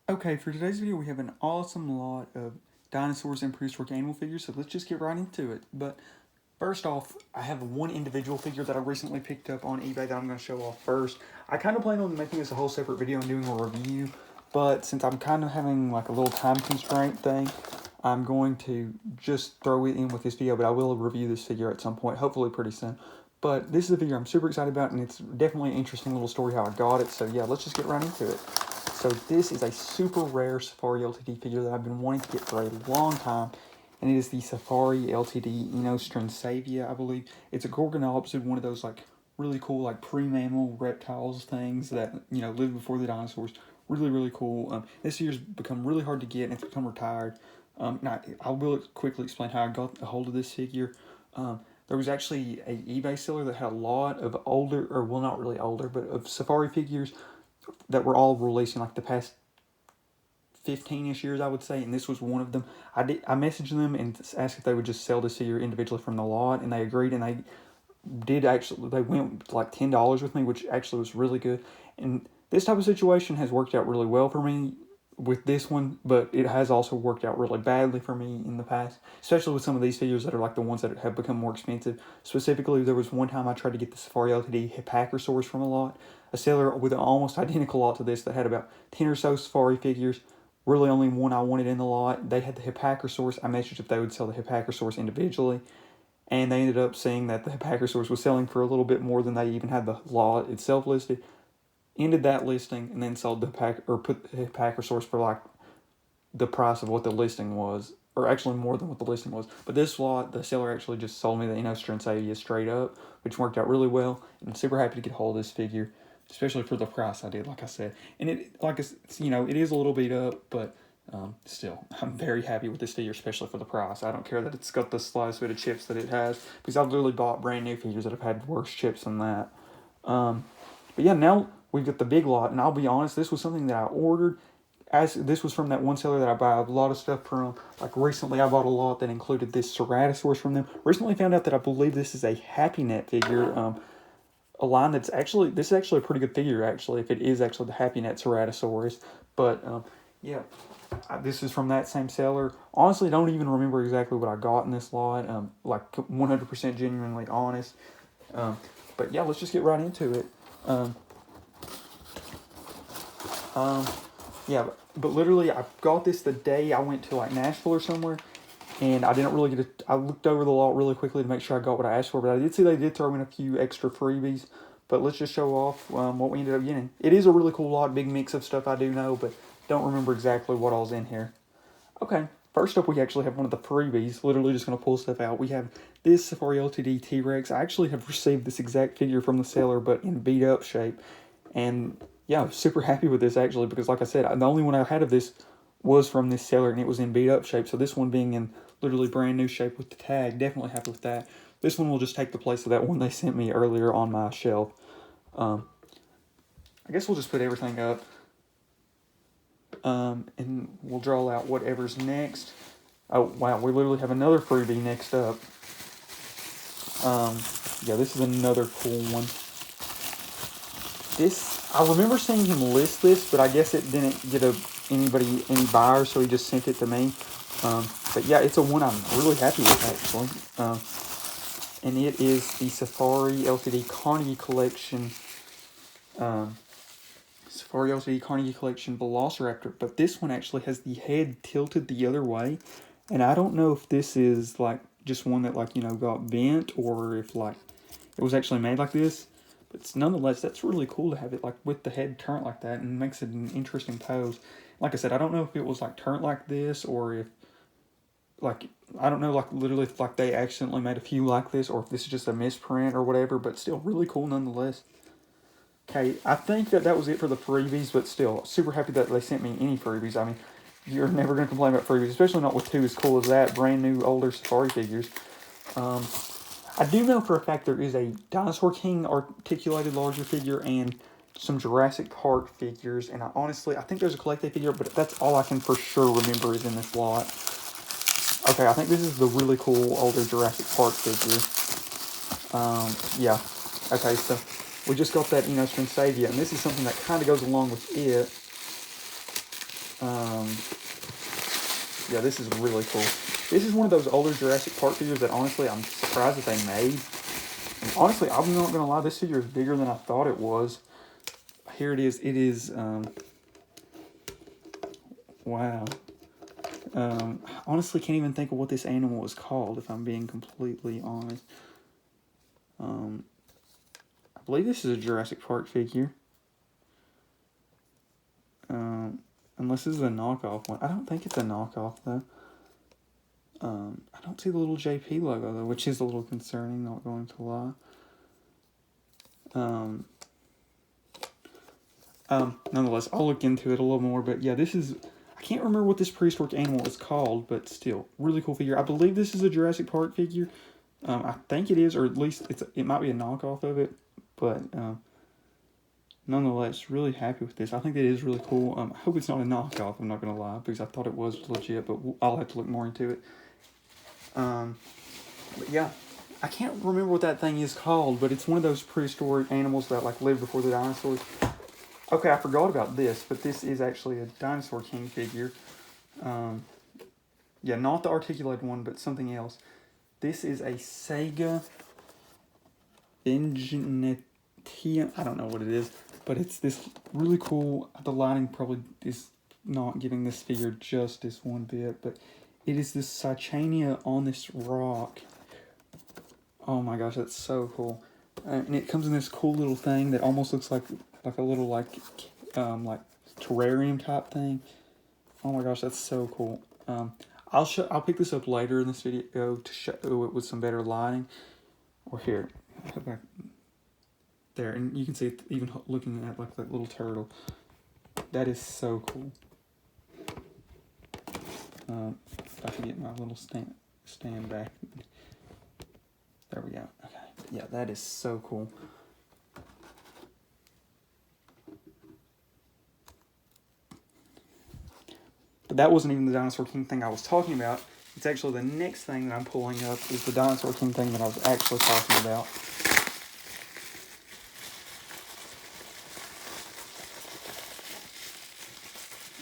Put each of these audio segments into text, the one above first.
Okay, for today's video, we have an awesome lot of dinosaurs and prehistoric animal figures, so let's just get right into it. But first off, I have one individual figure that I recently picked up on eBay that I'm going to show off first. I kind of plan on making this a whole separate video and doing a review, but since I'm kind of having like a little time constraint thing, I'm going to just throw it in with this video, but I will review this figure at some point, hopefully pretty soon. But this is a figure I'm super excited about, and it's definitely an interesting little story how I got it, so yeah, let's just get right into it. So this is a super rare Safari Ltd figure that I've been wanting to get for a long time, and it is the Safari Ltd inostrancevia, I believe. It's a Gorgonopsid, one of those like really cool like pre-mammal reptiles things that lived before the dinosaurs. Really, really cool. This year's become really hard to get, and it's become retired. Now, I will quickly explain how I got a hold of this figure. There was actually a eBay seller that had a lot of older, or well, not really older, but of Safari figures that were all released in like the past 15-ish years, I would say, and this was one of them. I messaged them and asked if they would just sell this figure individually from the lot, and they agreed, and they went like $10 with me, which actually was really good. And this type of situation has worked out really well for me with this one, but it has also worked out really badly for me in the past, especially with some of these figures that are like the ones that have become more expensive. Specifically, there was one time I tried to get the Safari Ltd Hippacosaurus from a lot, a seller with an almost identical lot to this that had about 10 or so Safari figures. Really only one I wanted in the lot. They had the Hippacosaurus. I messaged if they would sell the Hippacosaurus individually, and they ended up seeing that the Hippacosaurus was selling for a little bit more than they even had the lot itself listed. Ended that listing and then sold put the Hippacosaurus for like the price of what the listing was, or actually more than what the listing was. But this lot, the seller actually just sold me the inostrancevia straight up, which worked out really well. And I'm super happy to get a hold of this figure, especially for the price I did, like I said. And it is a little beat up, but still, I'm very happy with this figure, especially for the price. I don't care that it's got the slightest bit of chips that it has, because I've literally bought brand new figures that have had worse chips than that. But yeah, now we've got the big lot, and I'll be honest, this was something that I ordered. As this was from that one seller that I buy a lot of stuff from. Like recently, I bought a lot that included this Ceratosaurus from them. Recently, found out that I believe this is a Happy Net figure. A line this is actually a pretty good figure, actually, if it is actually the Happy Net Ceratosaurus. But yeah, this is from that same seller. Honestly, don't even remember exactly what I got in this lot. Like 100% genuinely honest. But yeah, let's just get right into it. Yeah, but literally, I got this the day I went to like Nashville or somewhere, and I didn't really get I looked over the lot really quickly to make sure I got what I asked for, but I did see they did throw in a few extra freebies. But let's just show off what we ended up getting. It is a really cool lot, big mix of stuff I do know, but don't remember exactly what all's in here. Okay, first up we actually have one of the freebies. Literally just going to pull stuff out. We have this Safari Ltd T-Rex. I actually have received this exact figure from the seller, but in beat up shape. And yeah, I'm super happy with this actually, because like I said, the only one I had of this was from this seller, and it was in beat up shape. So this one being in literally brand new shape with the tag, definitely happy with that. This one will just take the place of that one they sent me earlier on my shelf. I guess we'll just put everything up. And we'll draw out whatever's next. Oh, wow, we literally have another freebie next up. Yeah, this is another cool one. I remember seeing him list this, but I guess it didn't get any buyers, so he just sent it to me. But yeah, it's a one I'm really happy with, actually. And it is the Safari Ltd Carnegie Collection. Safari Ltd Carnegie Collection Velociraptor, but this one actually has the head tilted the other way, and I don't know if this is like just one that got bent, or if like it was actually made like this. But nonetheless, that's really cool to have it like with the head turned like that, and makes it an interesting pose. Like I said, I don't know if it was like turned like this, or if like I don't know, like literally if like they accidentally made a few like this, or if this is just a misprint or whatever. But still, really cool nonetheless. Okay, I think that was it for the freebies, but still, super happy that they sent me any freebies. I mean, you're never going to complain about freebies, especially not with two as cool as that, brand new, older Safari figures. I do know for a fact there is a Dinosaur King articulated larger figure and some Jurassic Park figures, and I think there's a CollectA figure, but that's all I can for sure remember is in this lot. Okay, I think this is the really cool older Jurassic Park figure. Yeah. Okay, so we just got that inostrancevia, and this is something that kind of goes along with it. Yeah, this is really cool. This is one of those older Jurassic Park figures that honestly I'm surprised that they made. And honestly, I'm not gonna lie, this figure is bigger than I thought it was. Here it is. It is wow. I honestly can't even think of what this animal is called, if I'm being completely honest. I believe this is a Jurassic Park figure. Unless this is a knockoff one. I don't think it's a knockoff, though. I don't see the little JP logo, though, which is a little concerning, not going to lie. Nonetheless, I'll look into it a little more, but yeah, this is... I can't remember what this prehistoric animal is called, but still, really cool figure. I believe this is a Jurassic Park figure. I think it is, or at least it might be a knockoff of it, but nonetheless, really happy with this. I think that is really cool. I hope it's not a knockoff, I'm not going to lie, because I thought it was legit, but I'll have to look more into it. But yeah, I can't remember what that thing is called, but it's one of those prehistoric animals that like lived before the dinosaurs. Okay, I forgot about this, but this is actually a Dinosaur King figure. Yeah, not the articulated one, but something else. This is a Sega Ingenuity. I don't know what it is, but it's this really cool... The lighting probably is not giving this figure justice one bit, but it is this Cychania on this rock. Oh my gosh, that's so cool. And it comes in this cool little thing that almost looks like a little like terrarium type thing. Oh my gosh, that's so cool. I'll pick this up later in this video to show it with some better lighting. Or here, there, and you can see it even looking at like that little turtle. That is so cool. If I can get my little stand back. There we go. Okay, yeah, that is so cool. But that wasn't even the Dinosaur King thing I was talking about. It's actually the next thing that I'm pulling up is the Dinosaur King thing that I was actually talking about.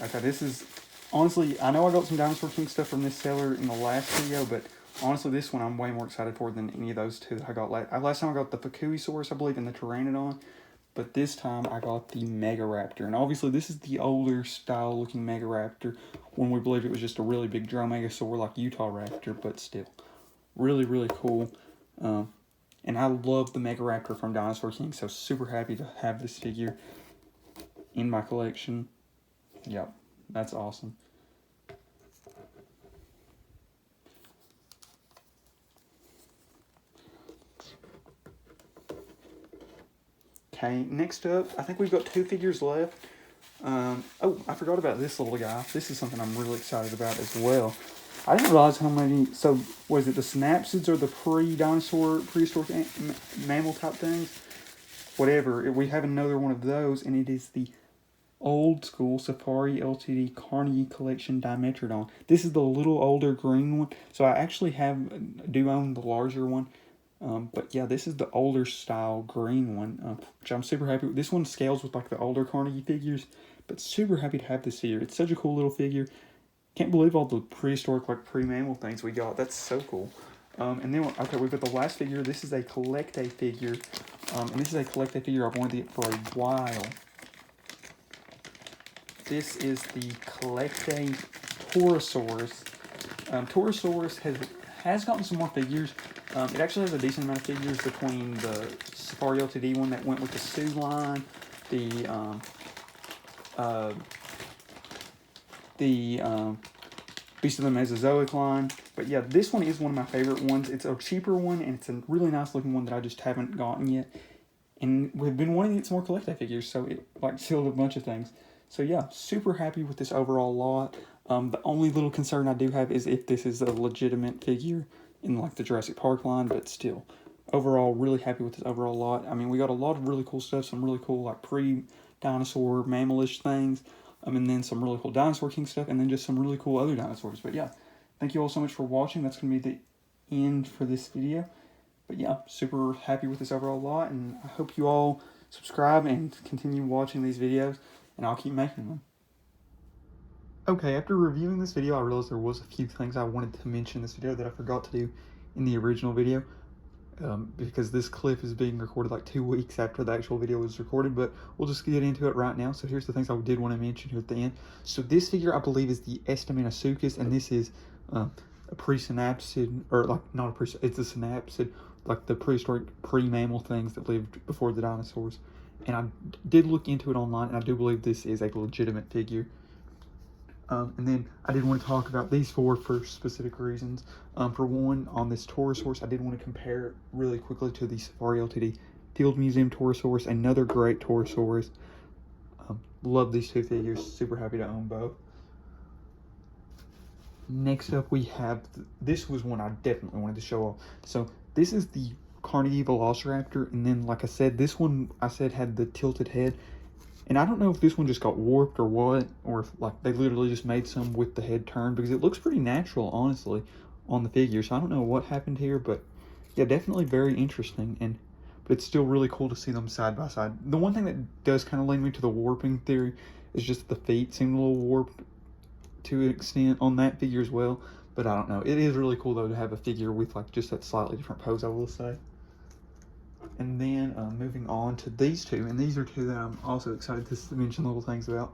Okay, this is... Honestly, I know I got some Dinosaur King stuff from this seller in the last video, but honestly, this one I'm way more excited for than any of those two that I got last time I got the Fukuisaurus, I believe, and the Pteranodon. But this time I got the Megaraptor. And obviously this is the older style looking Megaraptor, when we believed it was just a really big Dromaeosaur like Utah Raptor, but still. Really, really cool. And I love the Megaraptor from Dinosaur King, so super happy to have this figure in my collection. Yep, that's awesome. Okay, next up, I think we've got two figures left. Oh, I forgot about this little guy. This is something I'm really excited about as well. I didn't realize how many... So, was it the Synapsids or the prehistoric mammal type things? Whatever. We have another one of those, and it is the old school Safari Ltd Carnegie Collection Dimetrodon. This is the little older green one. So I actually do own the larger one. But yeah, this is the older style green one, which I'm super happy with. This one scales with like the older Carnegie figures, but super happy to have this figure. It's such a cool little figure. Can't believe all the prehistoric, like pre-mammal things we got. That's so cool. And then, okay, we've got the last figure. This is a CollectA figure. And this is a CollectA figure I've wanted for a while. This is the CollectA Torosaurus. Torosaurus has gotten some more figures. It actually has a decent amount of figures between the Safari Ltd one that went with the Sioux line, the Beast of the Mesozoic line. But yeah, this one is one of my favorite ones. It's a cheaper one, and it's a really nice looking one that I just haven't gotten yet. And we've been wanting to get some more CollectA figures, so it like sealed a bunch of things. So yeah, super happy with this overall lot. The only little concern I do have is if this is a legitimate figure in like the Jurassic Park line, but still, overall, really happy with this overall lot. I mean, we got a lot of really cool stuff, some really cool like pre-dinosaur mammalish things, and then some really cool Dinosaur King stuff, and then just some really cool other dinosaurs. But yeah, thank you all so much for watching. That's going to be the end for this video. But yeah, super happy with this overall lot, and I hope you all subscribe and continue watching these videos, and I'll keep making them. Okay, after reviewing this video, I realized there was a few things I wanted to mention in this video that I forgot to do in the original video. Because this clip is being recorded like 2 weeks after the actual video was recorded, but we'll just get into it right now. So here's the things I did want to mention here at the end. So this figure, I believe, is the Inostrancevia, and this is a pre-synapsid, or like not a pre, it's a synapsid, like the prehistoric pre-mammal things that lived before the dinosaurs. And I did look into it online, and I do believe this is a legitimate figure. And then I did want to talk about these four for specific reasons. For one, on this Torosaurus, I did want to compare it really quickly to the Safari Ltd Field Museum Torosaurus, another great Torosaurus. Love these two figures, super happy to own both. Next up, we have, this was one I definitely wanted to show off. So this is the Carnegie Velociraptor, and then like I said, this one I said had the tilted head. And I don't know if this one just got warped or what, or if like they literally just made some with the head turned, because it looks pretty natural, honestly, on the figure. So I don't know what happened here, but yeah, definitely very interesting. But it's still really cool to see them side by side. The one thing that does kind of lead me to the warping theory is just the feet seem a little warped to an extent on that figure as well. But I don't know. It is really cool though to have a figure with like just that slightly different pose, I will say. And then moving on to these two, and these are two that I'm also excited to mention little things about.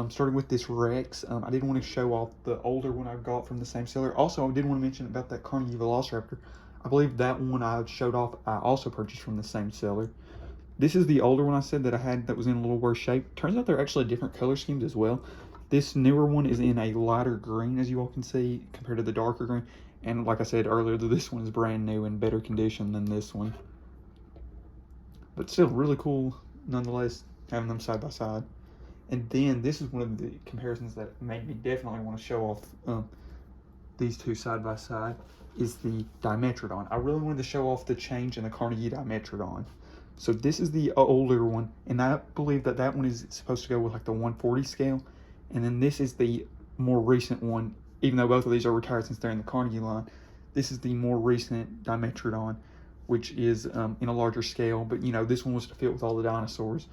Starting with this Rex, I did want to show off the older one I got from the same seller. Also, I did want to mention about that Carnegie Velociraptor. I believe that one I showed off, I also purchased from the same seller. This is the older one I said that I had that was in a little worse shape. Turns out they're actually different color schemes as well. This newer one is in a lighter green, as you all can see, compared to the darker green. And like I said earlier, this one is brand new and better condition than this one. But still really cool nonetheless, having them side by side. And then this is one of the comparisons that made me definitely want to show off these two side by side, is the Dimetrodon. I really wanted to show off the change in the Carnegie Dimetrodon. So this is the older one, and I believe that that one is supposed to go with like the 140 scale. And then this is the more recent one, even though both of these are retired since they're in the Carnegie line. This is the more recent Dimetrodon, which is in a larger scale, but you know, this one was to fit with all the dinosaurs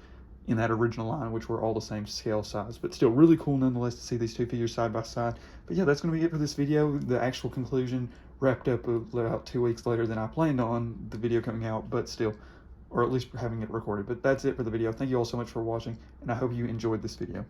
in that original line, which were all the same scale size, but still really cool nonetheless to see these two figures side by side. But yeah, that's going to be it for this video. The actual conclusion wrapped up about 2 weeks later than I planned on the video coming out, but still, or at least having it recorded. But that's it for the video. Thank you all so much for watching, and I hope you enjoyed this video.